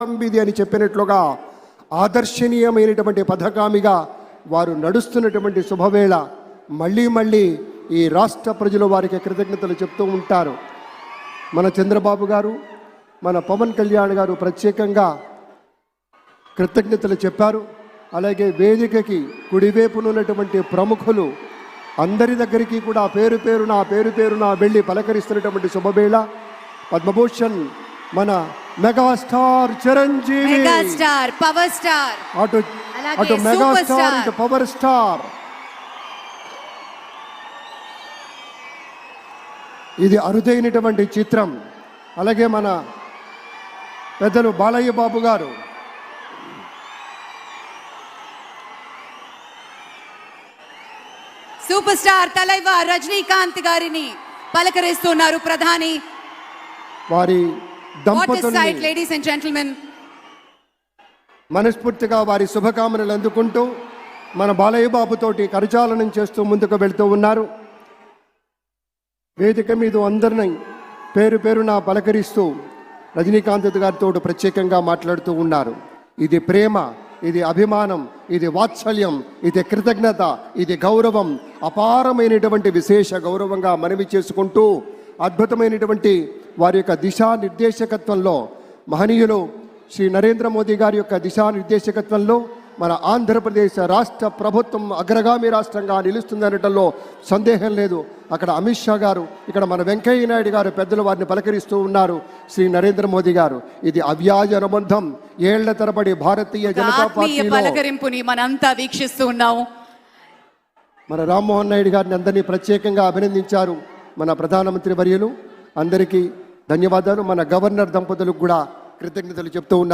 ఇది అని చెప్పినట్లుగా ఆదర్శనీయమైనటువంటి పథకామిగా వారు నడుస్తున్నటువంటి శుభవేళ మళ్ళీ మళ్ళీ ఈ రాష్ట్ర ప్రజలు వారికి కృతజ్ఞతలు చెప్తూ ఉంటారు. మన చంద్రబాబు గారు, మన పవన్ కళ్యాణ్ గారు ప్రత్యేకంగా కృతజ్ఞతలు చెప్పారు. అలాగే వేదికకి కుడివైపునున్నటువంటి ప్రముఖులు అందరి దగ్గరికి కూడా పేరు పేరున వెళ్ళి పలకరిస్తున్నటువంటి శుభవేళ. పద్మభూషణ్ మన megastar Chiranjeevi, megastar power star, అటు మెగాస్టార్ ఇటు పవర్ స్టార్. ఇది అరుదైనటువంటి చిత్రం. అలాగే మన పెద్దలు బాలయ్య బాబు గారు, సూపర్ స్టార్ తలైవర్ రజనీకాంత్ గారిని పలకరిస్తున్నారు ప్రధాని. వారి దంపతుల్ని లేడీస్ అండ్ జెంటిల్మెన్ మనస్ఫూర్తిగా వారి శుభకామనలు అందుకుంటూ మన బాలయ్య బాబుతోటి కరచాలనం చేస్తూ ముందుకు వెళ్తూ ఉన్నారు. వేదిక మీద అందరినీ పేరున పలకరిస్తూ రజనీకాంత్ గారితో ప్రత్యేకంగా మాట్లాడుతూ ఉన్నారు. ఇది ప్రేమ, ఇది అభిమానం, ఇది వాత్సల్యం, ఇది కృతజ్ఞత, ఇది గౌరవం, అపారమైనటువంటి విశేష గౌరవంగా మనవి చేసుకుంటూ అద్భుతమైనటువంటి వారి యొక్క దిశానిర్దేశకత్వంలో మహనీయులు శ్రీ నరేంద్ర మోదీ గారి యొక్క దిశానిర్దేశకత్వంలో మన ఆంధ్రప్రదేశ్ రాష్ట్ర ప్రభుత్వం అగ్రగామి రాష్ట్రంగా నిలుస్తుందనటంలో సందేహం లేదు. అక్కడ అమిత్ షా గారు, ఇక్కడ మన వెంకయ్య నాయుడు గారు పెద్దలు వారిని పలకరిస్తూ ఉన్నారు. శ్రీ నరేంద్ర మోదీ గారు, ఇది అవ్యాజ అనుబంధం. ఏళ్ల తరబడి భారతీయ జనతా పార్టీ పలకరింపుని మనంతా వీక్షిస్తూ ఉన్నాము. మన రామ్మోహన్ నాయుడు గారిని అందరినీ ప్రత్యేకంగా అభినందించారు మన ప్రధానమంత్రి వర్యులు. అందరికీ ధన్యవాదాలు. మన గవర్నర్ దంపతులకు కూడా కృతజ్ఞతలు చెప్తూ ఉన్నారు.